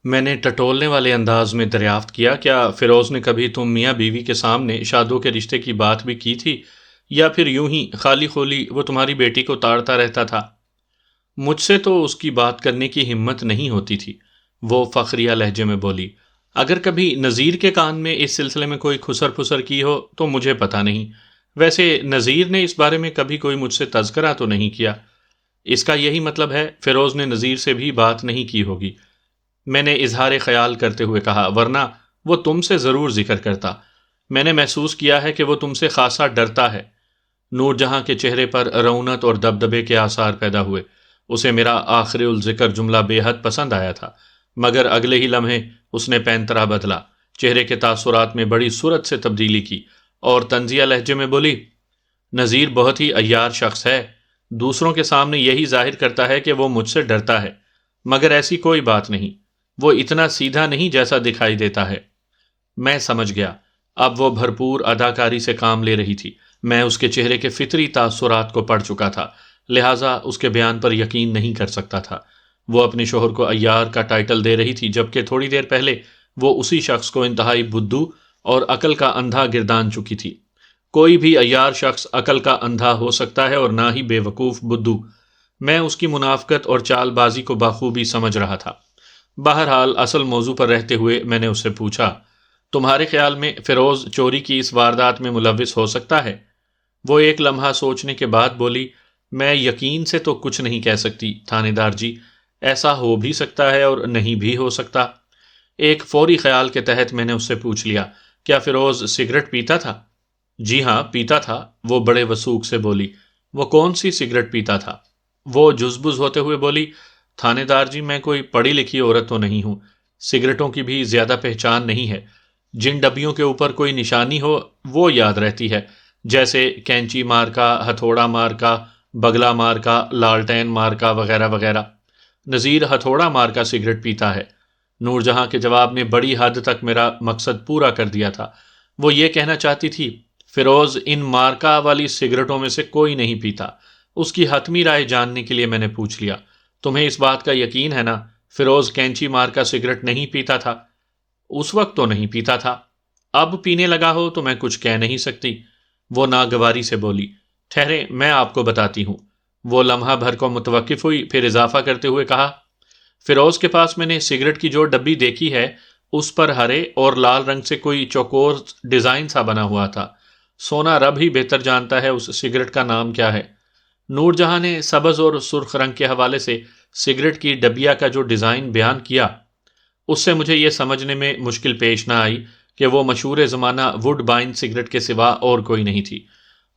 میں نے ٹٹولنے والے انداز میں دریافت کیا، کیا فیروز نے کبھی تم میاں بیوی کے سامنے شادوں کے رشتے کی بات بھی کی تھی، یا پھر یوں ہی خالی خولی وہ تمہاری بیٹی کو تاڑتا رہتا تھا؟ مجھ سے تو اس کی بات کرنے کی ہمت نہیں ہوتی تھی، وہ فخریہ لہجے میں بولی۔ اگر کبھی نذیر کے کان میں اس سلسلے میں کوئی خسر پھسر کی ہو تو مجھے پتہ نہیں، ویسے نذیر نے اس بارے میں کبھی کوئی مجھ سے تذکرہ تو نہیں کیا۔ اس کا یہی مطلب ہے فیروز نے نذیر سے بھی بات نہیں کی ہوگی، میں نے اظہار خیال کرتے ہوئے کہا، ورنہ وہ تم سے ضرور ذکر کرتا۔ میں نے محسوس کیا ہے کہ وہ تم سے خاصا ڈرتا ہے۔ نور جہاں کے چہرے پر رونت اور دبدبے کے آثار پیدا ہوئے، اسے میرا آخر الذکر جملہ بے حد پسند آیا تھا، مگر اگلے ہی لمحے اس نے پینترا بدلا، چہرے کے تاثرات میں بڑی صورت سے تبدیلی کی اور طنزیہ لہجے میں بولی، نذیر بہت ہی عیار شخص ہے، دوسروں کے سامنے یہی ظاہر کرتا ہے کہ وہ مجھ سے ڈرتا ہے، مگر ایسی کوئی بات نہیں، وہ اتنا سیدھا نہیں جیسا دکھائی دیتا ہے۔ میں سمجھ گیا، اب وہ بھرپور اداکاری سے کام لے رہی تھی، میں اس کے چہرے کے فطری تاثرات کو پڑھ چکا تھا، لہٰذا اس کے بیان پر یقین نہیں کر سکتا تھا۔ وہ اپنے شوہر کو عیار کا ٹائٹل دے رہی تھی، جبکہ تھوڑی دیر پہلے وہ اسی شخص کو انتہائی بدھو اور عقل کا اندھا گردان چکی تھی۔ کوئی بھی عیار شخص عقل کا اندھا ہو سکتا ہے اور نہ ہی بے وقوف بدھو۔ میں اس کی منافقت اور چال بازی کو بخوبی سمجھ رہا تھا۔ بہرحال اصل موضوع پر رہتے ہوئے میں نے اس سے پوچھا، تمہارے خیال میں فیروز چوری کی اس واردات میں ملوث ہو سکتا ہے؟ وہ ایک لمحہ سوچنے کے بعد بولی، میں یقین سے تو کچھ نہیں کہہ سکتی تھانے دار جی، ایسا ہو بھی سکتا ہے اور نہیں بھی ہو سکتا۔ ایک فوری خیال کے تحت میں نے اس سے پوچھ لیا، کیا فیروز سگریٹ پیتا تھا؟ جی ہاں پیتا تھا، وہ بڑے وثوق سے بولی۔ وہ کون سی سگریٹ پیتا تھا؟ وہ جزبز ہوتے ہوئے بولی، تھانے دار جی میں کوئی پڑھی لکھی عورت تو نہیں ہوں، سگریٹوں کی بھی زیادہ پہچان نہیں ہے، جن ڈبیوں کے اوپر کوئی نشانی ہو وہ یاد رہتی ہے، جیسے کینچی مارکا، ہتھوڑا مارکا، بگلا مارکا، لالٹین مارکا وغیرہ وغیرہ۔ نذیر ہتھوڑا مارکا سگریٹ پیتا ہے۔ نور جہاں کے جواب نے بڑی حد تک میرا مقصد پورا کر دیا تھا۔ وہ یہ کہنا چاہتی تھی، فیروز ان مارکا والی سگریٹوں میں سے کوئی نہیں پیتا۔ اس کی حتمی رائے جاننے کے لیے میں نے پوچھ لیا، تمہیں اس بات کا یقین ہے نا فیروز کینچی مارکا سگریٹ نہیں پیتا تھا؟ اس وقت تو نہیں پیتا تھا، اب پینے لگا ہو تو میں کچھ کہہ نہیں سکتی، وہ ناگواری سے بولی۔ ٹھہرے میں آپ کو بتاتی ہوں۔ وہ لمحہ بھر کو متوقف ہوئی، پھر اضافہ کرتے ہوئے کہا، فیروز کے پاس میں نے سگریٹ کی جو ڈبی دیکھی ہے اس پر ہرے اور لال رنگ سے کوئی چوکور ڈیزائن سا بنا ہوا تھا۔ سونا رب ہی بہتر جانتا ہے اس سگریٹ کا نام کیا ہے۔ نور جہاں نے سبز اور سرخ رنگ کے حوالے سے سگریٹ کی ڈبیا کا جو ڈیزائن بیان کیا، اس سے مجھے یہ سمجھنے میں مشکل پیش نہ آئی کہ وہ مشہور زمانہ ووڈ بائن سگریٹ کے سوا اور کوئی نہیں تھی۔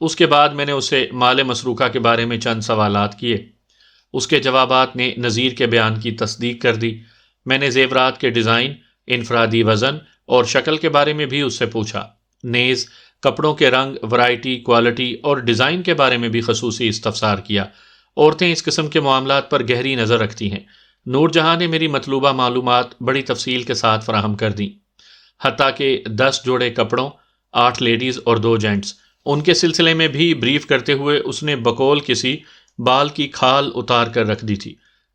اس کے بعد میں نے اسے مال مسروقہ کے بارے میں چند سوالات کیے۔ اس کے جوابات نے نذیر کے بیان کی تصدیق کر دی۔ میں نے زیورات کے ڈیزائن، انفرادی وزن اور شکل کے بارے میں بھی اس سے پوچھا، نیز کپڑوں کے رنگ، ورائٹی، کوالٹی اور ڈیزائن کے بارے میں بھی خصوصی استفسار کیا۔ عورتیں اس قسم کے معاملات پر گہری نظر رکھتی ہیں۔ نور جہاں نے میری مطلوبہ معلومات بڑی تفصیل کے ساتھ فراہم کر دیں، حتیٰ کہ 10 جوڑے کپڑوں، 8 لیڈیز اور 2 جینٹس، ان کے سلسلے میں بھی بریف کرتے ہوئے اس نے بقول کسی بال کی کھال اتار کر رکھ دی تھی۔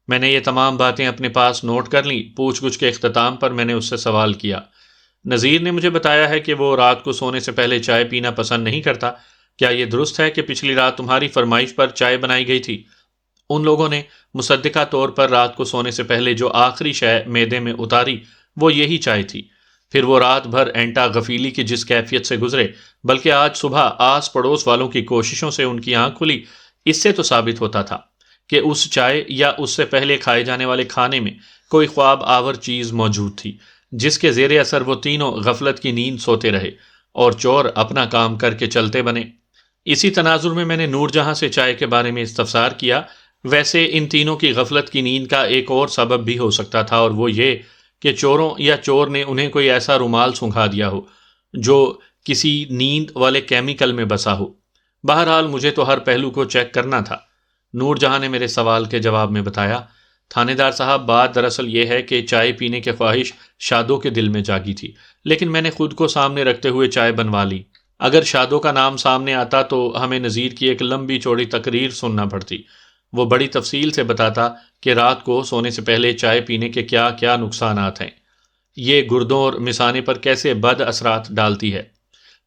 میں نے یہ تمام باتیں اپنے پاس نوٹ کر لیں۔ پوچھ گچھ کے اختتام پر میں نے اس سے سوال کیا، نذیر نے مجھے بتایا ہے کہ وہ رات کو سونے سے پہلے چائے پینا پسند نہیں کرتا، کیا یہ درست ہے کہ پچھلی رات تمہاری فرمائش پر چائے بنائی گئی تھی؟ ان لوگوں نے مصدقہ طور پر رات کو سونے سے پہلے جو آخری شے معدے میں اتاری وہ یہی چائے تھی۔ پھر وہ رات بھر اینٹا غفیلی کی جس کیفیت سے گزرے، بلکہ آج صبح آس پڑوس والوں کی کوششوں سے ان کی آنکھ کھلی، اس سے تو ثابت ہوتا تھا کہ اس چائے یا اس سے پہلے کھائے جانے والے کھانے میں کوئی خواب آور چیز موجود تھی، جس کے زیر اثر وہ تینوں غفلت کی نیند سوتے رہے اور چور اپنا کام کر کے چلتے بنے۔ اسی تناظر میں نے نور جہاں سے چائے کے بارے میں استفسار کیا، ویسے ان تینوں کی غفلت کی نیند کا ایک اور سبب بھی ہو سکتا تھا، اور وہ یہ کہ چوروں یا چور نے انہیں کوئی ایسا رومال سنگھا دیا ہو جو کسی نیند والے کیمیکل میں بسا ہو۔ بہرحال مجھے تو ہر پہلو کو چیک کرنا تھا۔ نور جہاں نے میرے سوال کے جواب میں بتایا، تھانے دار صاحب بات دراصل یہ ہے کہ چائے پینے کی خواہش شادو کے دل میں جاگی تھی، لیکن میں نے خود کو سامنے رکھتے ہوئے چائے بنوا لی۔ اگر شادو کا نام سامنے آتا تو ہمیں نذیر کی ایک لمبی چوڑی تقریر سننا پڑتی۔ وہ بڑی تفصیل سے بتاتا کہ رات کو سونے سے پہلے چائے پینے کے کیا کیا نقصانات ہیں، یہ گردوں اور مثانے پر کیسے بد اثرات ڈالتی ہے۔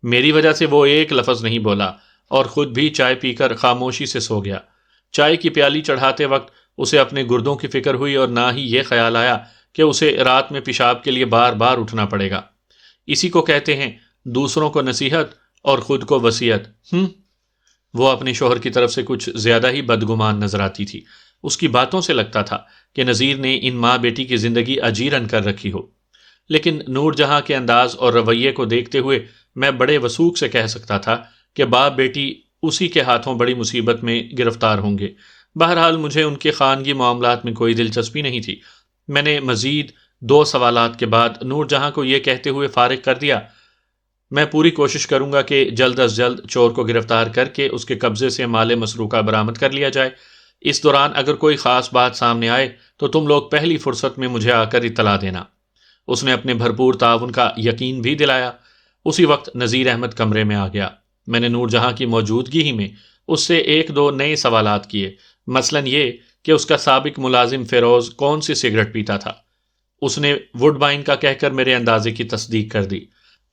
میری وجہ سے وہ ایک لفظ نہیں بولا اور خود بھی چائے پی کر خاموشی سے سو گیا۔ چائے کی پیالی چڑھاتے وقت اسے اپنے گردوں کی فکر ہوئی اور نہ ہی یہ خیال آیا کہ اسے رات میں پیشاب کے لیے بار بار اٹھنا پڑے گا۔ اسی کو کہتے ہیں دوسروں کو نصیحت اور خود کو وصیت۔ وہ اپنے شوہر کی طرف سے کچھ زیادہ ہی بدگمان نظر آتی تھی۔ اس کی باتوں سے لگتا تھا کہ نذیر نے ان ماں بیٹی کی زندگی اجیرن کر رکھی ہو، لیکن نور جہاں کے انداز اور رویے کو دیکھتے ہوئے میں بڑے وثوق سے کہہ سکتا تھا کہ باپ بیٹی اسی کے ہاتھوں بڑی مصیبت میں گرفتار ہوں گے۔ بہرحال مجھے ان کے خانگی معاملات میں کوئی دلچسپی نہیں تھی۔ میں نے مزید 2 سوالات کے بعد نور جہاں کو یہ کہتے ہوئے فارغ کر دیا، میں پوری کوشش کروں گا کہ جلد از جلد چور کو گرفتار کر کے اس کے قبضے سے مال مسروقہ برآمد کر لیا جائے۔ اس دوران اگر کوئی خاص بات سامنے آئے تو تم لوگ پہلی فرصت میں مجھے آ کر اطلاع دینا۔ اس نے اپنے بھرپور تعاون کا یقین بھی دلایا۔ اسی وقت نذیر احمد کمرے میں آ گیا۔ میں نے نور جہاں کی موجودگی ہی میں اس سے 1-2 نئے سوالات کیے، مثلاً یہ کہ اس کا سابق ملازم فیروز کون سی سگریٹ پیتا تھا۔ اس نے وڈ بائن کا کہہ کر میرے اندازے کی تصدیق کر دی۔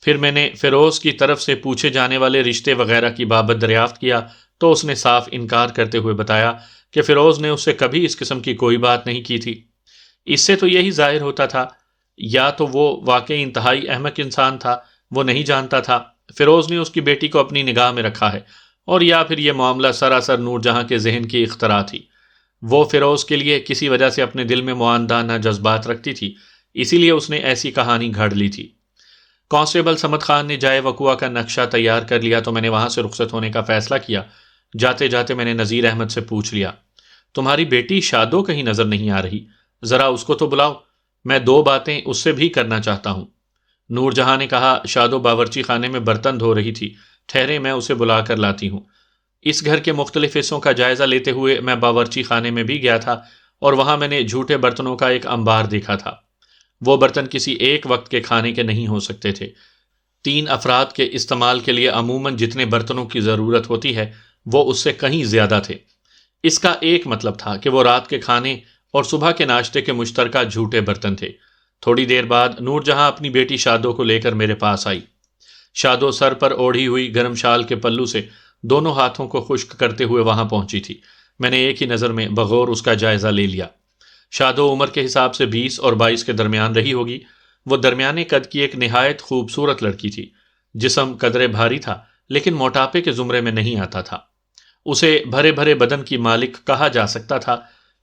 پھر میں نے فیروز کی طرف سے پوچھے جانے والے رشتے وغیرہ کی بابت دریافت کیا تو اس نے صاف انکار کرتے ہوئے بتایا کہ فیروز نے اس سے کبھی اس قسم کی کوئی بات نہیں کی تھی۔ اس سے تو یہی ظاہر ہوتا تھا یا تو وہ واقعی انتہائی احمق انسان تھا، وہ نہیں جانتا تھا فیروز نے اس کی بیٹی کو اپنی نگاہ میں رکھا ہے، اور یا پھر یہ معاملہ سراسر نور جہاں کے ذہن کی اختراع تھی۔ وہ فیروز کے لیے کسی وجہ سے اپنے دل میں معاندانہ جذبات رکھتی تھی، اسی لیے اس نے ایسی کہانی گھڑ لی تھی۔ کانسٹیبل صمد خان نے جائے وقوع کا نقشہ تیار کر لیا تو میں نے وہاں سے رخصت ہونے کا فیصلہ کیا۔ جاتے جاتے میں نے نذیر احمد سے پوچھ لیا، تمہاری بیٹی شادو کہیں نظر نہیں آ رہی، ذرا اس کو تو بلاؤ، میں 2 باتیں اس سے بھی کرنا چاہتا ہوں۔ نور جہاں نے کہا، شادو باورچی خانے میں برتن دھو رہی تھی، ٹھہرے میں اسے بلا کر لاتی ہوں۔ اس گھر کے مختلف حصوں کا جائزہ لیتے ہوئے میں باورچی خانے میں بھی گیا تھا اور وہاں میں نے جھوٹے برتنوں کا ایک انبار دیکھا تھا۔ وہ برتن کسی ایک وقت کے کھانے کے نہیں ہو سکتے تھے۔ 3 افراد کے استعمال کے لیے عموماً جتنے برتنوں کی ضرورت ہوتی ہے وہ اس سے کہیں زیادہ تھے۔ اس کا ایک مطلب تھا کہ وہ رات کے کھانے اور صبح کے ناشتے کے مشترکہ جھوٹے برتن تھے۔ تھوڑی دیر بعد نور جہاں اپنی بیٹی شادو کو لے کر میرے پاس آئی۔ شادو سر پر اوڑھی ہوئی گرم شال کے پلو سے دونوں ہاتھوں کو خشک کرتے ہوئے وہاں پہنچی تھی۔ میں نے ایک ہی نظر میں بغور اس کا جائزہ لے لیا۔ شادو عمر کے حساب سے 20 اور 22 کے درمیان رہی ہوگی۔ وہ درمیانے قد کی ایک نہایت خوبصورت لڑکی تھی۔ جسم قدرے بھاری تھا لیکن موٹاپے کے زمرے میں نہیں آتا تھا۔ اسے بھرے بھرے بدن کی مالک کہا جا سکتا تھا۔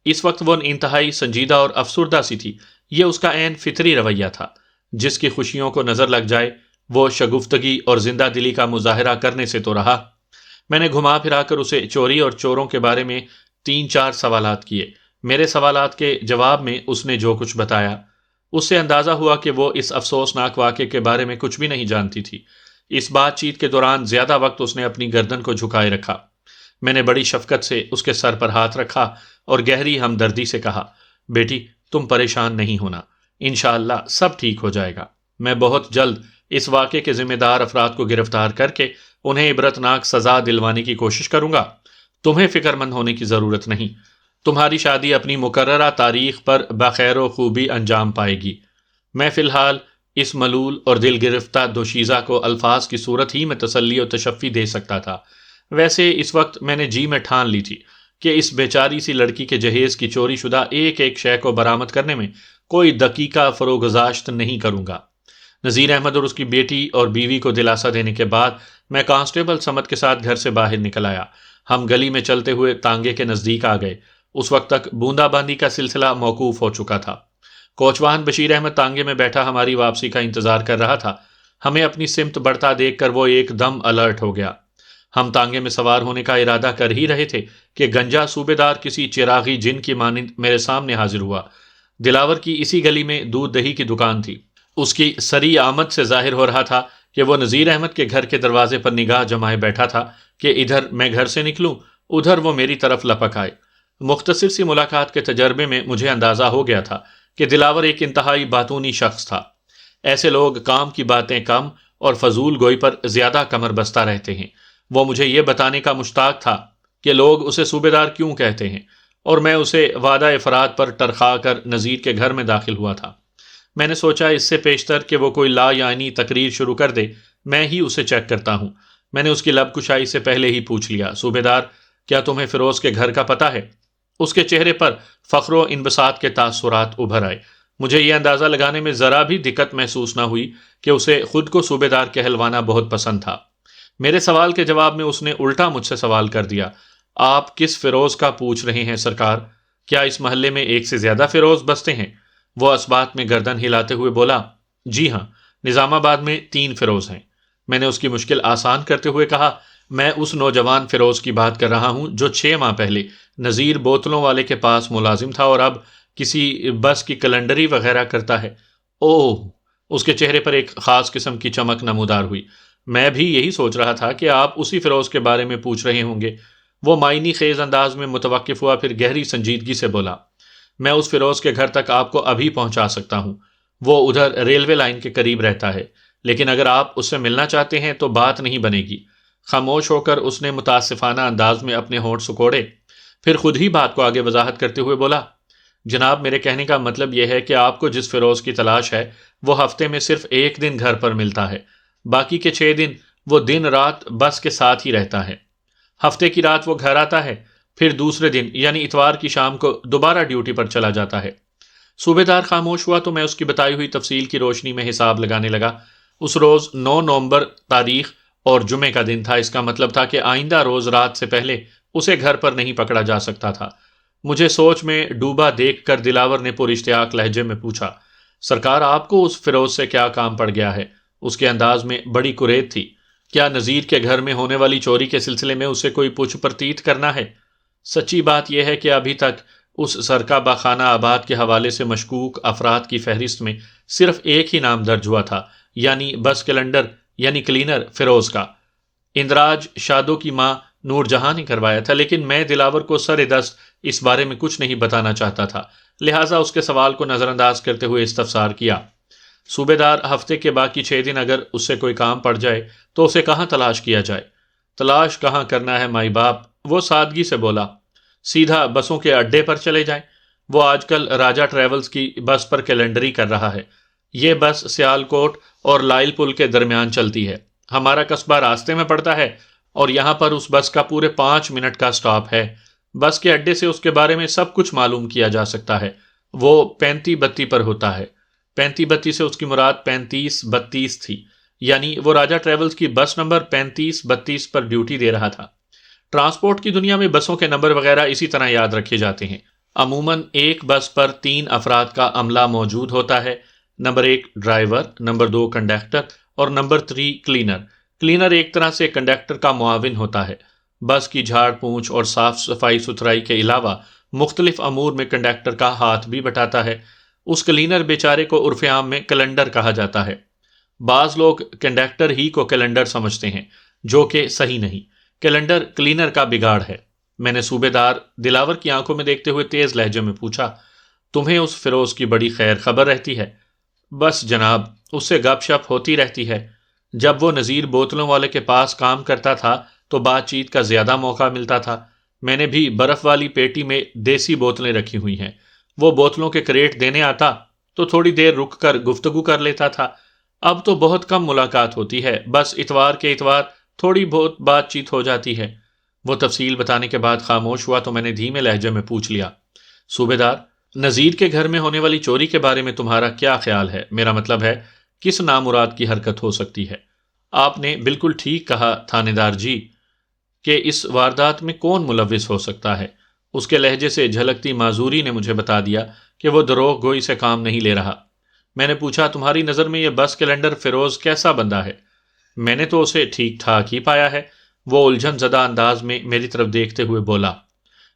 اس وقت وہ انتہائی سنجیدہ اور افسردہ سی تھی۔ یہ اس کا عین فطری رویہ تھا۔ جس کی خوشیوں کو نظر لگ جائے وہ شگفتگی اور زندہ دلی کا مظاہرہ کرنے سے تو رہا۔ میں نے گھما پھرا کر اسے چوری اور چوروں کے بارے میں 3-4 سوالات کیے۔ میرے سوالات کے جواب میں اس نے جو کچھ بتایا اس سے اندازہ ہوا کہ وہ اس افسوسناک واقعے کے بارے میں کچھ بھی نہیں جانتی تھی۔ اس بات چیت کے دوران زیادہ وقت اس نے اپنی گردن کو جھکائے رکھا۔ میں نے بڑی شفقت سے اس کے سر پر ہاتھ رکھا اور گہری ہمدردی سے کہا، بیٹی تم پریشان نہیں ہونا، انشاءاللہ سب ٹھیک ہو جائے گا۔ میں بہت جلد اس واقعے کے ذمہ دار افراد کو گرفتار کر کے انہیں عبرتناک سزا دلوانے کی کوشش کروں گا۔ تمہیں فکر مند ہونے کی ضرورت نہیں۔ تمہاری شادی اپنی مقررہ تاریخ پر بخیر و خوبی انجام پائے گی۔ میں فی الحال اس ملول اور دل گرفتہ دوشیزہ کو الفاظ کی صورت ہی میں تسلی و تشفی دے سکتا تھا۔ ویسے اس وقت میں نے جی میں ٹھان لی تھی کہ اس بیچاری سی لڑکی کے جہیز کی چوری شدہ ایک ایک شے کو برآمد کرنے میں کوئی دقیقہ فروگزاشت نہیں کروں گا۔ نذیر احمد اور اس کی بیٹی اور بیوی کو دلاسا دینے کے بعد میں کانسٹیبل صمد کے ساتھ گھر سے باہر نکل آیا۔ ہم گلی میں چلتے ہوئے تانگے کے نزدیک آ گئے۔ اس وقت تک بوندا باندی کا سلسلہ موقوف ہو چکا تھا۔ کوچوان بشیر احمد تانگے میں بیٹھا ہماری واپسی کا انتظار کر رہا تھا۔ ہمیں اپنی سمت بڑھتا دیکھ کر وہ ایک دم الرٹ ہو گیا۔ ہم تانگے میں سوار ہونے کا ارادہ کر ہی رہے تھے کہ گنجا صوبے دار کسی چراغی جن کی مانند میرے سامنے حاضر ہوا۔ دلاور کی اسی گلی میں دودھ دہی کی دکان تھی۔ اس کی سری آمد سے ظاہر ہو رہا تھا کہ وہ نذیر احمد کے گھر کے دروازے پر نگاہ جمائے بیٹھا تھا کہ ادھر میں گھر سے نکلوں ادھر وہ میری طرف لپک آئے۔ مختصر سی ملاقات کے تجربے میں مجھے اندازہ ہو گیا تھا کہ دلاور ایک انتہائی باتونی شخص تھا۔ ایسے لوگ کام کی باتیں کم اور فضول گوئی پر زیادہ کمر بستہ رہتے ہیں۔ وہ مجھے یہ بتانے کا مشتاق تھا کہ لوگ اسے صوبے دار کیوں کہتے ہیں۔ اور میں اسے وعدہ افراد پر ٹرخا کر نذیر کے گھر میں داخل ہوا تھا۔ میں نے سوچا اس سے پیشتر کہ وہ کوئی لا یعنی تقریر شروع کر دے، میں ہی اسے چیک کرتا ہوں۔ میں نے اس کی لب کشائی سے پہلے ہی پوچھ لیا، صوبیدار، کیا تمہیں فیروز کے گھر کا پتہ ہے؟ اس کے چہرے پر فخر و انبساط کے تاثرات ابھر آئے۔ مجھے یہ اندازہ لگانے میں ذرا بھی دقت محسوس نہ ہوئی کہ اسے خود کو صوبیدار کہلوانا بہت پسند تھا۔ میرے سوال کے جواب میں اس نے الٹا مجھ سے سوال کر دیا، آپ کس فیروز کا پوچھ رہے ہیں سرکار؟ کیا اس محلے میں ایک سے زیادہ فیروز بستے ہیں؟ وہ اسبات میں گردن ہلاتے ہوئے بولا، جی ہاں، نظام آباد میں 3 فیروز ہیں۔ میں نے اس کی مشکل آسان کرتے ہوئے کہا، میں اس نوجوان فیروز کی بات کر رہا ہوں جو 6 ماہ پہلے نذیر بوتلوں والے کے پاس ملازم تھا اور اب کسی بس کی کیلنڈری وغیرہ کرتا ہے۔ اوہ! اس کے چہرے پر ایک خاص قسم کی چمک نمودار ہوئی۔ میں بھی یہی سوچ رہا تھا کہ آپ اسی فیروز کے بارے میں پوچھ رہے ہوں گے۔ وہ معنی خیز انداز میں متوقف ہوا، پھر گہری سنجیدگی سے بولا، میں اس فیروز کے گھر تک آپ کو ابھی پہنچا سکتا ہوں۔ وہ ادھر ریلوے لائن کے قریب رہتا ہے، لیکن اگر آپ اس سے ملنا چاہتے ہیں تو بات نہیں بنے گی۔ خاموش ہو کر اس نے متاسفانہ انداز میں اپنے ہونٹ سکوڑے، پھر خود ہی بات کو آگے وضاحت کرتے ہوئے بولا، جناب، میرے کہنے کا مطلب یہ ہے کہ آپ کو جس فیروز کی تلاش ہے وہ ہفتے میں صرف 1 دن گھر پر ملتا ہے، باقی کے 6 دن وہ دن رات بس کے ساتھ ہی رہتا ہے۔ ہفتے کی رات وہ گھر آتا ہے، پھر دوسرے دن یعنی اتوار کی شام کو دوبارہ ڈیوٹی پر چلا جاتا ہے۔ صوبیدار خاموش ہوا تو میں اس کی بتائی ہوئی تفصیل کی روشنی میں حساب لگانے لگا۔ اس روز 9 نومبر تاریخ اور جمعے کا دن تھا۔ اس کا مطلب تھا کہ آئندہ روز رات سے پہلے اسے گھر پر نہیں پکڑا جا سکتا تھا۔ مجھے سوچ میں ڈوبا دیکھ کر دلاور نے پر اشتیاق لہجے میں پوچھا، سرکار، آپ کو اس فیروز سے کیا کام پڑ گیا ہے؟ اس کے انداز میں بڑی کریت تھی۔ کیا نذیر کے گھر میں ہونے والی چوری کے سلسلے میں اسے کوئی پوچھ پرتیت کرنا ہے؟ سچی بات یہ ہے کہ ابھی تک اس سرکہ خانہ آباد کے حوالے سے مشکوک افراد کی فہرست میں صرف ایک ہی نام درج ہوا تھا، یعنی بس کیلنڈر یعنی کلینر فیروز کا۔ اندراج شادو کی ماں نور جہاں نے کروایا تھا، لیکن میں دلاور کو سر دست اس بارے میں کچھ نہیں بتانا چاہتا تھا، لہٰذا اس کے سوال کو نظر انداز کرتے ہوئے استفسار کیا، صوبیدار، ہفتے کے باقی 6 دن اگر اس سے کوئی کام پڑ جائے تو اسے کہاں تلاش کیا جائے؟ تلاش کہاں کرنا ہے مائی باپ، وہ سادگی سے بولا، سیدھا بسوں کے اڈے پر چلے جائیں۔ وہ آج کل راجہ ٹریولز کی بس پر کیلنڈری کر رہا ہے۔ یہ بس سیالکوٹ اور لائل پل کے درمیان چلتی ہے۔ ہمارا قصبہ راستے میں پڑتا ہے اور یہاں پر اس بس کا پورے 5 منٹ کا سٹاپ ہے۔ بس کے اڈے سے اس کے بارے میں سب کچھ معلوم کیا جا سکتا ہے۔ وہ 3532 پر ہوتا ہے۔ 3532 سے اس کی مراد 3532 تھی، یعنی وہ راجہ ٹریولز کی بس نمبر 3532 پر ڈیوٹی دے رہا تھا۔ ٹرانسپورٹ کی دنیا میں بسوں کے نمبر وغیرہ اسی طرح یاد رکھے جاتے ہیں۔ عموماً ایک بس پر 3 افراد کا عملہ موجود ہوتا ہے، نمبر 1 ڈرائیور، نمبر 2 کنڈکٹر اور نمبر 3 کلینر۔ کلینر ایک طرح سے کنڈکٹر کا معاون ہوتا ہے۔ بس کی جھاڑ پونچھ اور صاف صفائی ستھرائی کے علاوہ مختلف امور میں کنڈکٹر کا ہاتھ بھی بٹاتا ہے۔ اس کلینر بیچارے کو عرف عام میں کیلنڈر کہا جاتا ہے۔ بعض لوگ کنڈکٹر ہی کو کیلنڈر سمجھتے ہیں، جو کہ صحیح نہیں۔ کیلنڈر کلینر کا بگاڑ ہے۔ میں نے صوبیدار دلاور کی آنکھوں میں دیکھتے ہوئے تیز لہجے میں پوچھا، تمہیں اس فیروز کی بڑی خیر خبر رہتی ہے؟ بس جناب، اس سے گپ شپ ہوتی رہتی ہے۔ جب وہ نذیر بوتلوں والے کے پاس کام کرتا تھا تو بات چیت کا زیادہ موقع ملتا تھا۔ میں نے بھی برف والی پیٹی میں دیسی بوتلیں رکھی ہوئی ہیں۔ وہ بوتلوں کے کریٹ دینے آتا تو تھوڑی دیر رک کر گفتگو کر لیتا تھا۔ اب تو بہت کم ملاقات ہوتی ہے، بس اتوار کے اتوار تھوڑی بہت بات چیت ہو جاتی ہے۔ وہ تفصیل بتانے کے بعد خاموش ہوا تو میں نے دھیمے لہجے میں پوچھ لیا، صوبیدار، نذیر کے گھر میں ہونے والی چوری کے بارے میں تمہارا کیا خیال ہے؟ میرا مطلب ہے، کس نامراد کی حرکت ہو سکتی ہے؟ آپ نے بالکل ٹھیک کہا تھانے دار جی، کہ اس واردات میں کون ملوث ہو سکتا ہے؟ اس کے لہجے سے جھلکتی معذوری نے مجھے بتا دیا کہ وہ دروغ گوئی سے کام نہیں لے رہا۔ میں نے پوچھا، تمہاری نظر میں یہ بس کیلنڈر فیروز کیسا بندہ ہے؟ میں نے تو اسے ٹھیک ٹھاک ہی پایا ہے، وہ الجھن زدہ انداز میں میری طرف دیکھتے ہوئے بولا۔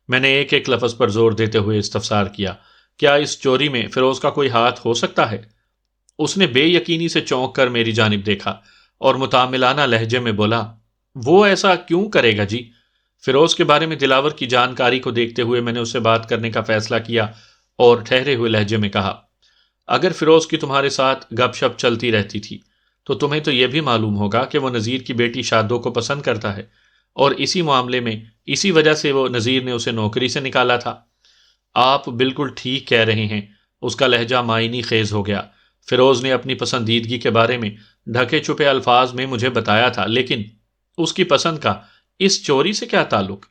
میں نے ایک ایک لفظ پر زور دیتے ہوئے استفسار کیا، کیا اس چوری میں فیروز کا کوئی ہاتھ ہو سکتا ہے؟ اس نے بے یقینی سے چونک کر میری جانب دیکھا اور متعاملانہ لہجے میں بولا، وہ ایسا کیوں کرے گا جی؟ فیروز کے بارے میں دلاور کی جانکاری کو دیکھتے ہوئے میں نے اس سے بات کرنے کا فیصلہ کیا اور ٹھہرے ہوئے لہجے میں کہا، اگر فیروز کی تمہارے ساتھ گپ شپ چلتی رہتی تھی تو تمہیں تو یہ بھی معلوم ہوگا کہ وہ نذیر کی بیٹی شادو کو پسند کرتا ہے، اور اسی معاملے میں اسی وجہ سے وہ نذیر نے اسے نوکری سے نکالا تھا۔ آپ بالکل ٹھیک کہہ رہے ہیں۔ اس کا لہجہ معنی خیز ہو گیا۔ فیروز نے اپنی پسندیدگی کے بارے میں ڈھکے چھپے الفاظ میں مجھے بتایا تھا، لیکن اس کی پسند کا اس چوری سے کیا تعلق؟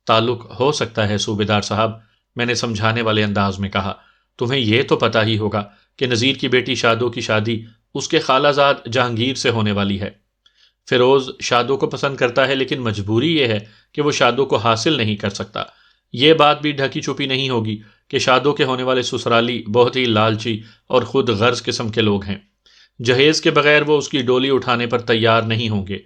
تعلق ہو سکتا ہے صوبیدار صاحب، میں نے سمجھانے والے انداز میں کہا۔ تمہیں یہ تو پتہ ہی ہوگا کہ نذیر کی بیٹی شادو کی شادی اس کے خالہ زاد جہانگیر سے ہونے والی ہے۔ فیروز شادو کو پسند کرتا ہے، لیکن مجبوری یہ ہے کہ وہ شادو کو حاصل نہیں کر سکتا۔ یہ بات بھی ڈھکی چھپی نہیں ہوگی کہ شادو کے ہونے والے سسرالی بہت ہی لالچی اور خود غرض قسم کے لوگ ہیں۔ جہیز کے بغیر وہ اس کی ڈولی اٹھانے پر تیار نہیں ہوں گے۔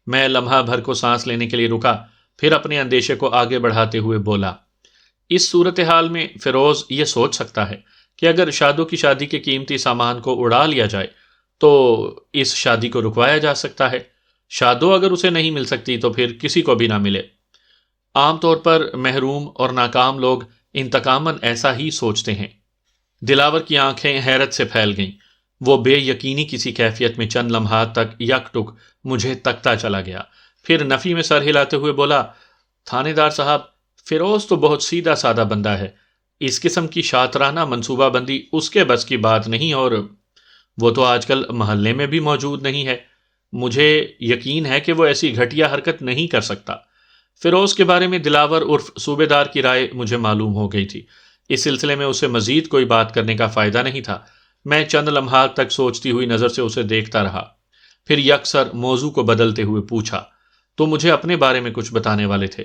میں لمحہ بھر کو سانس لینے کے لیے رکا، پھر اپنے اندیشے کو آگے بڑھاتے ہوئے بولا، اس صورتحال میں فیروز یہ سوچ سکتا ہے کہ اگر شادو کی شادی کے قیمتی سامان کو اڑا لیا جائے تو اس شادی کو رکوایا جا سکتا ہے۔ شادو اگر اسے نہیں مل سکتی تو پھر کسی کو بھی نہ ملے۔ عام طور پر محروم اور ناکام لوگ انتقاماً ایسا ہی سوچتے ہیں۔ دلاور کی آنکھیں حیرت سے پھیل گئیں۔ وہ بے یقینی کسی کیفیت میں چند لمحات تک یک ٹک مجھے تکتا چلا گیا، پھر نفی میں سر ہلاتے ہوئے بولا، تھانے دار صاحب، فیروز تو بہت سیدھا سادہ بندہ ہے۔ اس قسم کی شاطرانہ منصوبہ بندی اس کے بس کی بات نہیں، اور وہ تو آج کل محلے میں بھی موجود نہیں ہے۔ مجھے یقین ہے کہ وہ ایسی گھٹیا حرکت نہیں کر سکتا۔ فیروز کے بارے میں دلاور عرف صوبیدار کی رائے مجھے معلوم ہو گئی تھی۔ اس سلسلے میں اسے مزید کوئی بات کرنے کا فائدہ نہیں تھا۔ میں چند لمحات تک سوچتی ہوئی نظر سے اسے دیکھتا رہا، پھر یکسر موضوع کو بدلتے ہوئے پوچھا، تو مجھے اپنے بارے میں کچھ بتانے والے تھے؟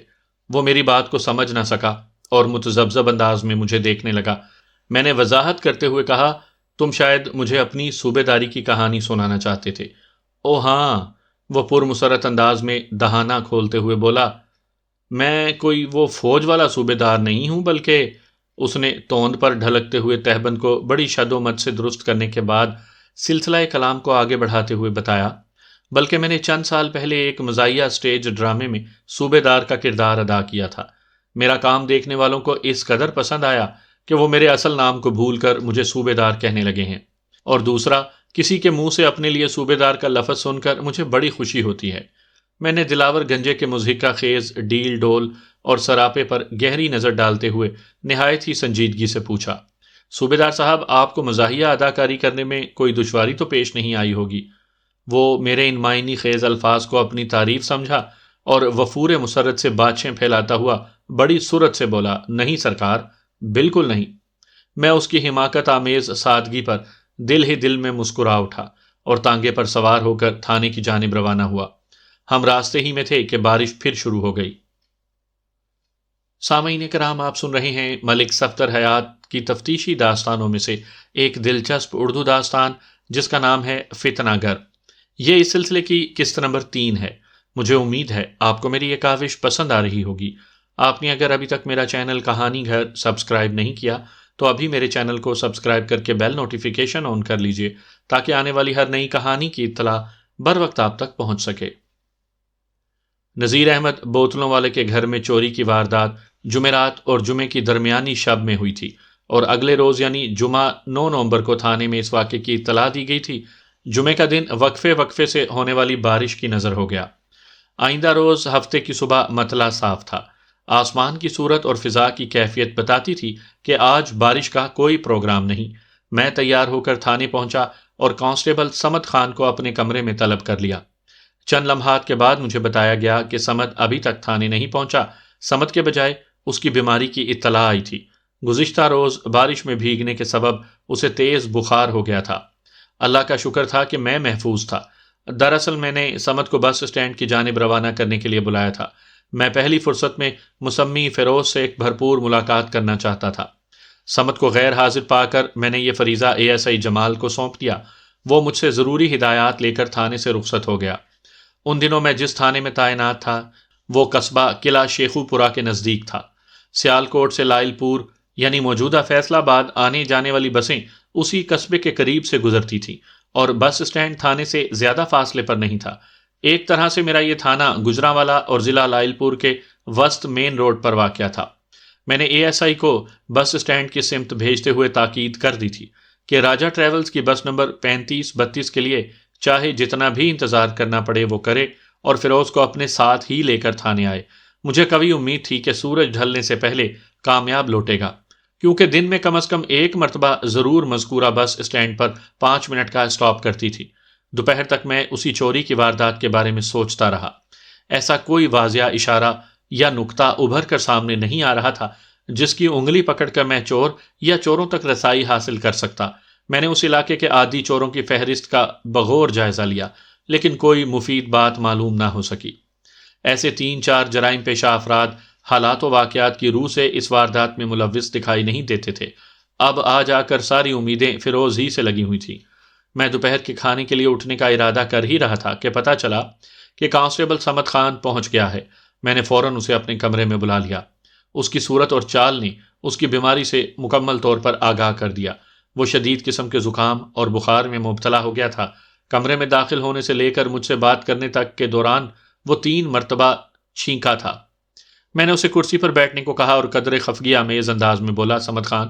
وہ میری بات کو سمجھ نہ سکا اور متذبذب انداز میں مجھے دیکھنے لگا۔ میں نے وضاحت کرتے ہوئے کہا، تم شاید مجھے اپنی صوبیداری کی کہانی سنانا چاہتے تھے۔ او ہاں، وہ پرمسرت انداز میں دہانہ کھولتے ہوئے بولا، میں کوئی وہ فوج والا صوبیدار نہیں ہوں، بلکہ اس نے توند پر ڈھلکتے ہوئے تہبند کو بڑی شد و مد سے درست کرنے کے بعد سلسلہ کلام کو آگے بڑھاتے ہوئے بتایا، بلکہ میں نے چند سال پہلے ایک مزاحیہ اسٹیج ڈرامے میں صوبیدار کا کردار ادا کیا تھا۔ میرا کام دیکھنے والوں کو اس قدر پسند آیا کہ وہ میرے اصل نام کو بھول کر مجھے صوبیدار کہنے لگے ہیں، اور دوسرا، کسی کے منہ سے اپنے لیے صوبیدار کا لفظ سن کر مجھے بڑی خوشی ہوتی ہے۔ میں نے دلاور گنجے کے مضحکہ خیز ڈیل ڈول اور سراپے پر گہری نظر ڈالتے ہوئے نہایت ہی سنجیدگی سے پوچھا، صوبیدار صاحب، آپ کو مزاحیہ اداکاری کرنے میں کوئی دشواری تو پیش نہیں آئی ہوگی؟ وہ میرے ان معنی خیز الفاظ کو اپنی تعریف سمجھا اور وفور مسرت سے باتشیں پھیلاتا ہوا بڑی سرعت سے بولا، نہیں سرکار، بالکل نہیں۔ میں اس کی حماقت آمیز سادگی پر دل ہی دل میں مسکرا اٹھا اور تانگے پر سوار ہو کر تھانے کی جانب روانہ ہوا۔ ہم راستے ہی میں تھے کہ بارش پھر شروع ہو گئی۔ سامعین کرام، آپ سن رہے ہیں ملک صفدر حیات کی تفتیشی داستانوں میں سے ایک دلچسپ اردو داستان جس کا نام ہے فتنہ گر۔ یہ اس سلسلے کی قسط نمبر 3 ہے۔ مجھے امید ہے آپ کو میری یہ کاوش پسند آ رہی ہوگی۔ آپ نے اگر ابھی تک میرا چینل کہانی گھر سبسکرائب نہیں کیا تو ابھی میرے چینل کو سبسکرائب کر کے بیل نوٹیفیکیشن آن کر لیجئے تاکہ آنے والی ہر نئی کہانی کی اطلاع بر وقت آپ تک پہنچ سکے۔ نذیر احمد بوتلوں والے کے گھر میں چوری کی واردات جمعرات اور جمعے کی درمیانی شب میں ہوئی تھی، اور اگلے روز یعنی جمعہ 9 نومبر کو تھانے میں اس واقعے کی اطلاع دی گئی تھی۔ جمعے کا دن وقفے سے ہونے والی بارش کی نظر ہو گیا۔ آئندہ روز ہفتے کی صبح مطلع صاف تھا۔ آسمان کی صورت اور فضا کی کیفیت بتاتی تھی کہ آج بارش کا کوئی پروگرام نہیں۔ میں تیار ہو کر تھانے پہنچا اور کانسٹیبل سمد خان کو اپنے کمرے میں طلب کر لیا۔ چند لمحات کے بعد مجھے بتایا گیا کہ سمد ابھی تک تھانے نہیں پہنچا۔ سمد کے بجائے اس کی بیماری کی اطلاع آئی تھی۔ گزشتہ روز بارش میں بھیگنے کے سبب اسے تیز بخار ہو گیا تھا۔ اللہ کا شکر تھا کہ میں محفوظ تھا۔ دراصل میں نے سمد کو بس اسٹینڈ کی جانب روانہ کرنے کے لیے بلایا تھا۔ میں پہلی فرصت میں مسمی فیروز سے ایک بھرپور ملاقات کرنا چاہتا تھا۔ سمد کو غیر حاضر پا کر میں نے یہ فریضہ ASI جمال کو سونپ دیا۔ وہ مجھ سے ضروری ہدایات لے کر تھانے سے رخصت ہو گیا۔ ان دنوں میں جس تھانے میں تعینات تھا وہ قصبہ قلعہ شیخو پورہ کے نزدیک تھا۔ سیالکوٹ سے لائل پور یعنی موجودہ فیصل آباد آنے جانے والی بسیں اسی قصبے کے قریب سے گزرتی تھیں، اور بس اسٹینڈ تھانے سے زیادہ فاصلے پر نہیں تھا۔ ایک طرح سے میرا یہ تھانہ گجرانوالا اور ضلع لائل پور کے وسط مین روڈ پر واقع تھا۔ میں نے ASI کو بس اسٹینڈ کی سمت بھیجتے ہوئے تاکید کر دی تھی کہ راجہ ٹریولز کی بس نمبر 3532 کے لیے چاہے جتنا بھی انتظار کرنا پڑے وہ کرے اور فیروز کو اپنے ساتھ ہی لے کر تھانے آئے۔ مجھے کبھی امید تھی کہ سورج ڈھلنے سے پہلے کامیاب لوٹے گا، کیونکہ دن میں کم از کم ایک مرتبہ ضرور مذکورہ بس اسٹینڈ پر 5 منٹ کا اسٹاپ کرتی تھی۔ دوپہر تک میں اسی چوری کی واردات کے بارے میں سوچتا رہا۔ ایسا کوئی واضح اشارہ یا نکتہ ابھر کر سامنے نہیں آ رہا تھا جس کی انگلی پکڑ کر میں چور یا چوروں تک رسائی حاصل کر سکتا۔ میں نے اس علاقے کے عادی چوروں کی فہرست کا بغور جائزہ لیا، لیکن کوئی مفید بات معلوم نہ ہو سکی۔ ایسے 3-4 جرائم پیشہ افراد حالات و واقعات کی روح سے اس واردات میں ملوث دکھائی نہیں دیتے تھے۔ اب آ جا کر ساری امیدیں فیروز ہی سے لگی ہوئی تھیں۔ میں دوپہر کے کھانے کے لیے اٹھنے کا ارادہ کر ہی رہا تھا کہ پتہ چلا کہ کانسٹیبل صمد خان پہنچ گیا ہے۔ میں نے فوراً اسے اپنے کمرے میں بلا لیا۔ اس کی صورت اور چال نے اس کی بیماری سے مکمل طور پر آگاہ کر دیا۔ وہ شدید قسم کے زکام اور بخار میں مبتلا ہو گیا تھا۔ کمرے میں داخل ہونے سے لے کر مجھ سے بات کرنے تک کے دوران وہ 3 مرتبہ چھینکا تھا۔ میں نے اسے کرسی پر بیٹھنے کو کہا اور قدرے خفگی آمیز انداز میں بولا، صمد خان،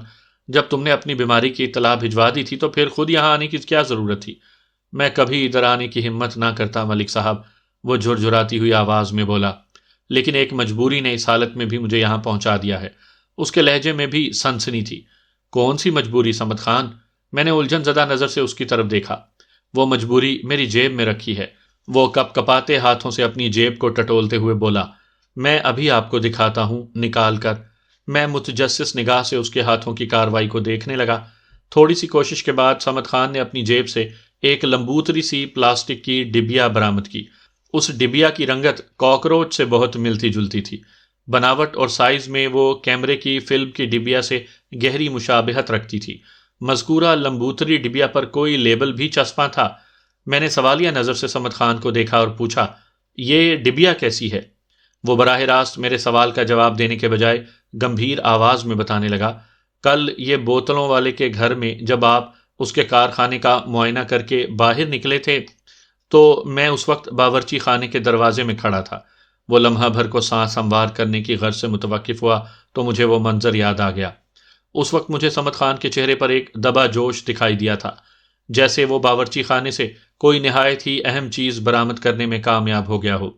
جب تم نے اپنی بیماری کی اطلاع بھجوا دی تھی تو پھر خود یہاں آنے کی کیا ضرورت تھی؟ میں کبھی ادھر آنے کی ہمت نہ کرتا ملک صاحب، وہ جھرجھراتی ہوئی آواز میں بولا، لیکن ایک مجبوری نے اس حالت میں بھی مجھے یہاں پہنچا دیا ہے۔ اس کے لہجے میں بھی سنسنی تھی۔ کون سی مجبوری صمد خان؟ میں نے الجھن زدہ نظر سے اس کی طرف دیکھا۔ وہ مجبوری میری جیب میں رکھی ہے، وہ کپ کپاتے ہاتھوں سے اپنی جیب کو ٹٹولتے ہوئے بولا۔ میں ابھی آپ کو دکھاتا ہوں نکال کر۔ میں متجسس نگاہ سے اس کے ہاتھوں کی کاروائی کو دیکھنے لگا۔ تھوڑی سی کوشش کے بعد صمد خان نے اپنی جیب سے ایک لمبوتری سی پلاسٹک کی ڈبیا برآمد کی۔ اس ڈبیا کی رنگت کاکروچ سے بہت ملتی جلتی تھی۔ بناوٹ اور سائز میں وہ کیمرے کی فلم کی ڈبیا سے گہری مشابہت رکھتی تھی۔ مذکورہ لمبوتری ڈبیا پر کوئی لیبل بھی چسپاں تھا۔ میں نے سوالیہ نظر سے صمد خان کو دیکھا اور پوچھا، یہ ڈبیا کیسی ہے؟ وہ براہ راست میرے سوال کا جواب دینے کے بجائے گمبھیر آواز میں بتانے لگا، کل یہ بوتلوں والے کے گھر میں جب آپ اس کے کارخانے کا معائنہ کر کے باہر نکلے تھے تو میں اس وقت باورچی خانے کے دروازے میں کھڑا تھا۔ وہ لمحہ بھر کو سانس ہموار کرنے کی غرض سے متوقف ہوا تو مجھے وہ منظر یاد آ گیا۔ اس وقت مجھے صمد خان کے چہرے پر ایک دبا جوش دکھائی دیا تھا، جیسے وہ باورچی خانے سے کوئی نہایت ہی اہم چیز برآمد کرنے میں کامیاب ہو گیا ہو۔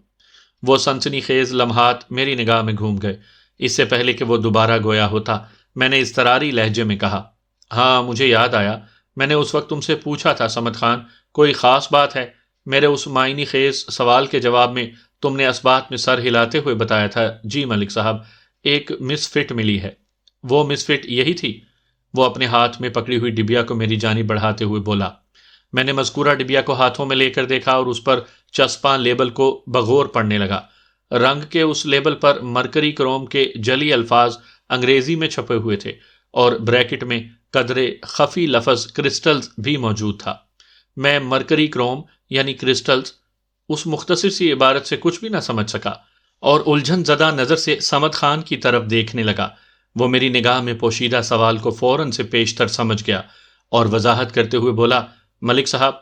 وہ سنسنی خیز لمحات میری نگاہ میں گھوم گئے۔ اس سے پہلے کہ وہ دوبارہ گویا ہوتا، میں نے اضطراری لہجے میں کہا، ہاں مجھے یاد آیا، میں نے اس وقت تم سے پوچھا تھا صمد خان، کوئی خاص بات ہے؟ میرے اس معنی خیز سوال کے جواب میں تم نے اسبات میں سر ہلاتے ہوئے بتایا تھا، جی ملک صاحب، ایک مس فٹ ملی ہے۔ وہ مس فٹ یہی تھی؟ وہ اپنے ہاتھ میں پکڑی ہوئی ڈبیا کو میری جانب بڑھاتے ہوئے بولا۔ میں نے مذکورہ ڈبیا کو ہاتھوں میں لے کر دیکھا اور اس پر چسپاں لیبل کو بغور پڑھنے لگا۔ رنگ کے اس لیبل پر مرکری کروم کے جلی الفاظ انگریزی میں چھپے ہوئے تھے اور بریکٹ میں قدرے خفی لفظ کرسٹلز بھی موجود تھا۔ میں مرکری کروم یعنی کرسٹلز، اس مختصر سی عبارت سے کچھ بھی نہ سمجھ سکا اور الجھن زدہ نظر سے صمد خان کی طرف دیکھنے لگا۔ وہ میری نگاہ میں پوشیدہ سوال کو فوراً سے پیشتر سمجھ گیا اور وضاحت کرتے ہوئے بولا، ملک صاحب،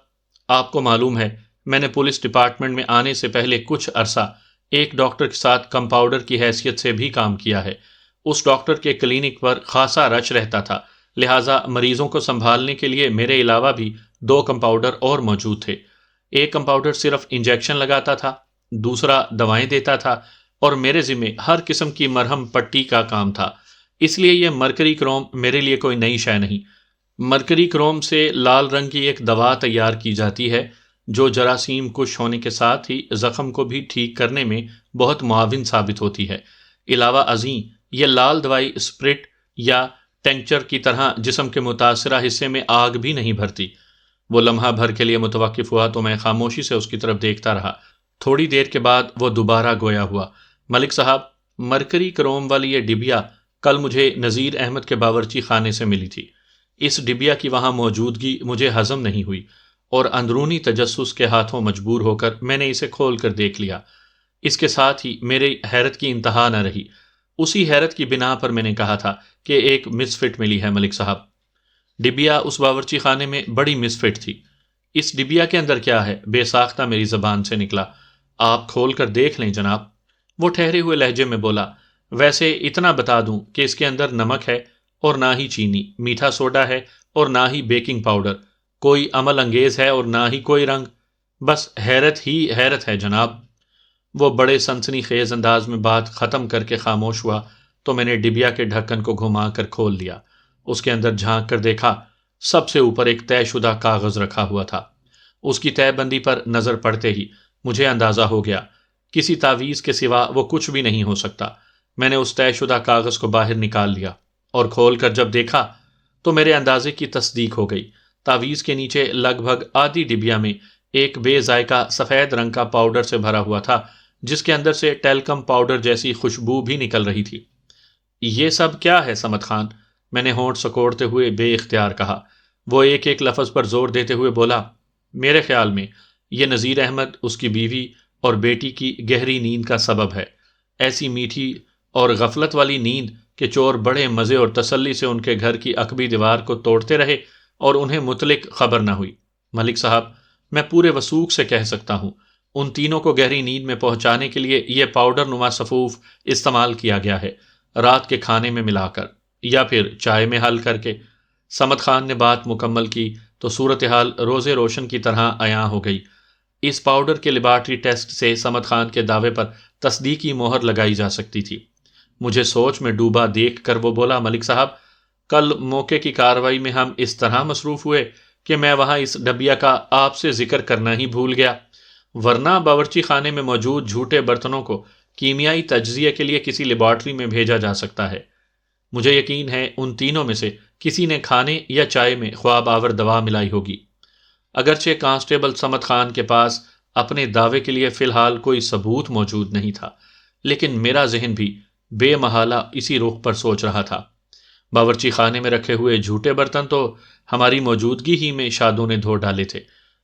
آپ کو معلوم ہے میں نے پولیس ڈپارٹمنٹ میں آنے سے پہلے کچھ عرصہ ایک ڈاکٹر کے ساتھ کمپاؤڈر کی حیثیت سے بھی کام کیا ہے۔ اس ڈاکٹر کے کلینک پر خاصا رش رہتا تھا، لہٰذا مریضوں کو سنبھالنے کے لیے میرے علاوہ بھی 2 کمپاؤڈر اور موجود تھے۔ ایک کمپاؤڈر صرف انجیکشن لگاتا تھا، دوسرا دوائیں دیتا تھا اور میرے ذمے ہر قسم کی مرہم پٹی کا کام تھا۔ اس لیے یہ مرکری کروم میرے لیے کوئی نئی شے نہیں۔ مرکری کروم سے لال رنگ کی ایک دوا تیار کی جاتی ہے جو جراثیم کش ہونے کے ساتھ ہی زخم کو بھی ٹھیک کرنے میں بہت معاون ثابت ہوتی ہے۔ علاوہ ازیں یہ لال دوائی اسپرٹ یا ٹینکچر کی طرح جسم کے متاثرہ حصے میں آگ بھی نہیں بھرتی۔ وہ لمحہ بھر کے لیے متوقف ہوا تو میں خاموشی سے اس کی طرف دیکھتا رہا۔ تھوڑی دیر کے بعد وہ دوبارہ گویا ہوا، ملک صاحب، مرکری کروم والی یہ ڈبیا کل مجھے نذیر احمد کے باورچی خانے سے ملی تھی۔ اس ڈبیا کی وہاں موجودگی مجھے ہضم نہیں ہوئی اور اندرونی تجسس کے ہاتھوں مجبور ہو کر میں نے اسے کھول کر دیکھ لیا۔ اس کے ساتھ ہی میری حیرت کی انتہا نہ رہی۔ اسی حیرت کی بنا پر میں نے کہا تھا کہ ایک مس فٹ ملی ہے ملک صاحب۔ ڈبیا اس باورچی خانے میں بڑی مس فٹ تھی۔ اس ڈبیا کے اندر کیا ہے؟ بے ساختہ میری زبان سے نکلا۔ آپ کھول کر دیکھ لیں جناب، وہ ٹھہرے ہوئے لہجے میں بولا۔ ویسے اتنا بتا دوں کہ اس کے اندر نمک ہے اور نہ ہی چینی، میٹھا سوڈا ہے اور نہ ہی بیکنگ پاؤڈر، کوئی عمل انگیز ہے اور نہ ہی کوئی رنگ، بس حیرت ہی حیرت ہے جناب۔ وہ بڑے سنسنی خیز انداز میں بات ختم کر کے خاموش ہوا تو میں نے ڈبیا کے ڈھکن کو گھما کر کھول دیا۔ اس کے اندر جھانک کر دیکھا، سب سے اوپر ایک طے شدہ کاغذ رکھا ہوا تھا۔ اس کی طے بندی پر نظر پڑتے ہی مجھے اندازہ ہو گیا کسی تعویذ کے سوا وہ کچھ بھی نہیں ہو سکتا۔ میں نے اس طے شدہ کاغذ کو باہر نکال لیا اور کھول کر جب دیکھا تو میرے اندازے کی تصدیق ہو گئی۔ تعویذ کے نیچے لگ بھگ آدھی ڈبیا میں ایک بے ذائقہ سفید رنگ کا پاؤڈر سے بھرا ہوا تھا، جس کے اندر سے ٹیلکم پاؤڈر جیسی خوشبو بھی نکل رہی تھی۔ یہ سب کیا ہے صمد خان؟ میں نے ہونٹ سکوڑتے ہوئے بے اختیار کہا۔ وہ ایک ایک لفظ پر زور دیتے ہوئے بولا، میرے خیال میں یہ نذیر احمد، اس کی بیوی اور بیٹی کی گہری نیند کا سبب ہے۔ ایسی میٹھی اور غفلت والی نیند کہ چور بڑے مزے اور تسلی سے ان کے گھر کی عقبی دیوار کو توڑتے رہے اور انہیں متعلق خبر نہ ہوئی۔ ملک صاحب، میں پورے وثوق سے کہہ سکتا ہوں ان تینوں کو گہری نیند میں پہنچانے کے لیے یہ پاؤڈر نما سفوف استعمال کیا گیا ہے، رات کے کھانے میں ملا کر یا پھر چائے میں حل کر کے۔ صمد خان نے بات مکمل کی تو صورتحال روز روشن کی طرح عیاں ہو گئی۔ اس پاؤڈر کے لیبارٹری ٹیسٹ سے صمد خان کے دعوے پر تصدیقی مہر لگائی جا سکتی تھی۔ مجھے سوچ میں ڈوبا دیکھ کر وہ بولا، ملک صاحب، کل موقع کی کارروائی میں ہم اس طرح مصروف ہوئے کہ میں وہاں اس ڈبیا کا آپ سے ذکر کرنا ہی بھول گیا، ورنہ باورچی خانے میں موجود جھوٹے برتنوں کو کیمیائی تجزیے کے لیے کسی لیبارٹری میں بھیجا جا سکتا ہے۔ مجھے یقین ہے ان تینوں میں سے کسی نے کھانے یا چائے میں خواب آور دوا ملائی ہوگی۔ اگرچہ کانسٹیبل صمد خان کے پاس اپنے دعوے کے لیے فی الحال کوئی ثبوت موجود نہیں تھا، لیکن میرا ذہن بھی بے محالہ اسی رخ پر سوچ رہا تھا۔ باورچی خانے میں رکھے ہوئے جھوٹے برتن تو ہماری موجودگی ہی میں شادوں نے دھو ڈالے تھے،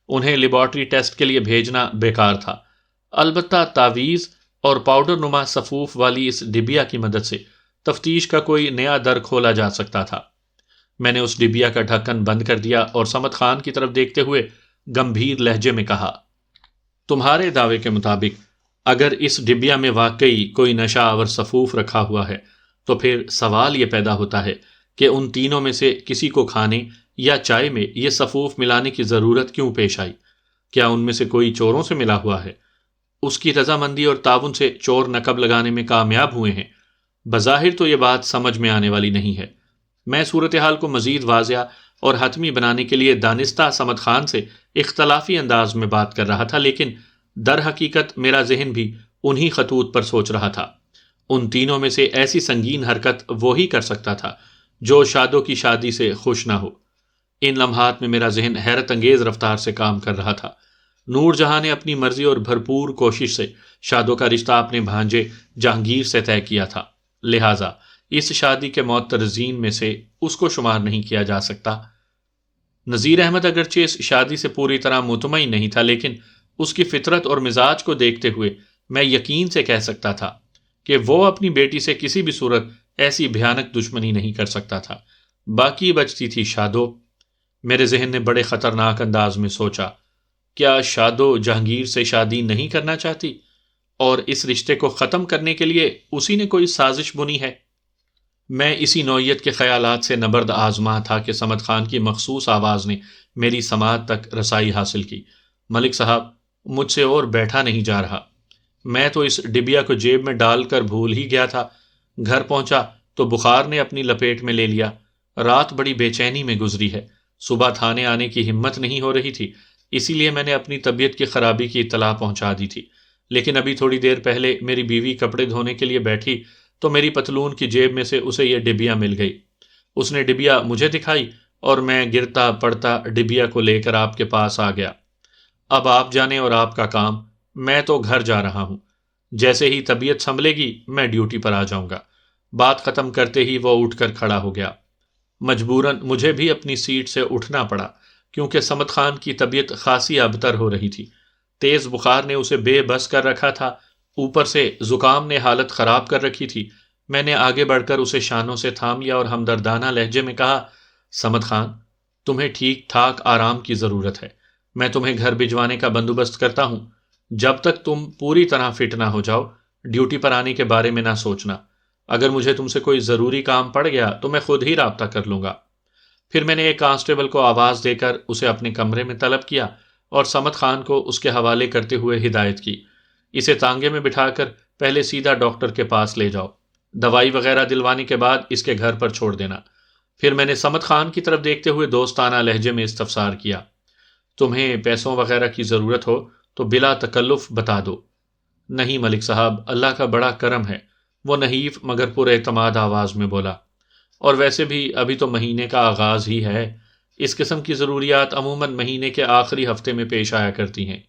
انہیں لیبارٹری ٹیسٹ کے لیے بھیجنا بیکار تھا۔ البتہ تعویذ اور پاؤڈر نما سفوف والی اس ڈبیا کی مدد سے تفتیش کا کوئی نیا در کھولا جا سکتا تھا۔ میں نے اس ڈبیا کا ڈھکن بند کر دیا اور صمد خان کی طرف دیکھتے ہوئے گمبھیر لہجے میں کہا، تمہارے دعوے کے مطابق اگر اس ڈبیا میں واقعی کوئی نشہ آور سفوف رکھا ہوا ہے تو پھر سوال یہ پیدا ہوتا ہے کہ ان تینوں میں سے کسی کو کھانے یا چائے میں یہ سفوف ملانے کی ضرورت کیوں پیش آئی؟ کیا ان میں سے کوئی چوروں سے ملا ہوا ہے؟ اس کی رضامندی اور تعاون سے چور نقب لگانے میں کامیاب ہوئے ہیں؟ بظاہر تو یہ بات سمجھ میں آنے والی نہیں ہے۔ میں صورتحال کو مزید واضح اور حتمی بنانے کے لیے دانستہ صمد خان سے اختلافی انداز میں بات کر رہا تھا، لیکن در حقیقت میرا ذہن بھی انہی خطوط پر سوچ رہا تھا۔ ان تینوں میں سے ایسی سنگین حرکت وہی کر سکتا تھا جو شادوں کی شادی سے خوش نہ ہو۔ ان لمحات میں میرا ذہن حیرت انگیز رفتار سے کام کر رہا تھا۔ نور جہاں نے اپنی مرضی اور بھرپور کوشش سے شادوں کا رشتہ اپنے بھانجے جہانگیر سے طے کیا تھا، لہٰذا اس شادی کے معترضین میں سے اس کو شمار نہیں کیا جا سکتا۔ نذیر احمد اگرچہ اس شادی سے پوری طرح مطمئن نہیں تھا، لیکن اس کی فطرت اور مزاج کو دیکھتے ہوئے میں یقین سے کہہ سکتا تھا کہ وہ اپنی بیٹی سے کسی بھی صورت ایسی بھیانک دشمنی نہیں کر سکتا تھا۔ باقی بچتی تھی شادو۔ میرے ذہن نے بڑے خطرناک انداز میں سوچا، کیا شادو جہانگیر سے شادی نہیں کرنا چاہتی اور اس رشتے کو ختم کرنے کے لیے اسی نے کوئی سازش بنی ہے؟ میں اسی نوعیت کے خیالات سے نبرد آزما تھا کہ صمد خان کی مخصوص آواز نے میری سماعت تک رسائی حاصل کی۔ ملک صاحب، مجھ سے اور بیٹھا نہیں جا رہا۔ میں تو اس ڈبیا کو جیب میں ڈال کر بھول ہی گیا تھا۔ گھر پہنچا تو بخار نے اپنی لپیٹ میں لے لیا۔ رات بڑی بے چینی میں گزری ہے۔ صبح تھانے آنے کی ہمت نہیں ہو رہی تھی، اسی لیے میں نے اپنی طبیعت کی خرابی کی اطلاع پہنچا دی تھی۔ لیکن ابھی تھوڑی دیر پہلے میری بیوی کپڑے دھونے کے لیے بیٹھی تو میری پتلون کی جیب میں سے اسے یہ ڈبیا مل گئی۔ اس نے ڈبیا مجھے دکھائی اور میں گرتا پڑتا ڈبیا کو لے کر آپ کے پاس آ گیا۔ اب آپ جانے اور آپ کا کام، میں تو گھر جا رہا ہوں۔ جیسے ہی طبیعت سنبھلے گی میں ڈیوٹی پر آ جاؤں گا۔ بات ختم کرتے ہی وہ اٹھ کر کھڑا ہو گیا۔ مجبوراً مجھے بھی اپنی سیٹ سے اٹھنا پڑا، کیونکہ صمد خان کی طبیعت خاصی ابتر ہو رہی تھی۔ تیز بخار نے اسے بے بس کر رکھا تھا، اوپر سے زکام نے حالت خراب کر رکھی تھی۔ میں نے آگے بڑھ کر اسے شانوں سے تھام لیا اور ہمدردانہ لہجے میں کہا، صمد خان، تمہیں ٹھیک ٹھاک آرام کی ضرورت ہے۔ میں تمہیں گھر بھجوانے کا بندوبست کرتا ہوں۔ جب تک تم پوری طرح فٹ نہ ہو جاؤ، ڈیوٹی پر آنے کے بارے میں نہ سوچنا۔ اگر مجھے تم سے کوئی ضروری کام پڑ گیا تو میں خود ہی رابطہ کر لوں گا۔ پھر میں نے ایک کانسٹیبل کو آواز دے کر اسے اپنے کمرے میں طلب کیا اور صمد خان کو اس کے حوالے کرتے ہوئے ہدایت کی، اسے تانگے میں بٹھا کر پہلے سیدھا ڈاکٹر کے پاس لے جاؤ، دوائی وغیرہ دلوانے کے بعد اس کے گھر پر چھوڑ دینا۔ پھر میں نے صمد خان کی طرف دیکھتے ہوئے دوستانہ لہجے میں استفسار کیا، تمہیں پیسوں وغیرہ کی ضرورت ہو تو بلا تکلف بتا دو۔ نہیں ملک صاحب، اللہ کا بڑا کرم ہے، وہ نحیف مگر پر اعتماد آواز میں بولا، اور ویسے بھی ابھی تو مہینے کا آغاز ہی ہے، اس قسم کی ضروریات عموماً مہینے کے آخری ہفتے میں پیش آیا کرتی ہیں۔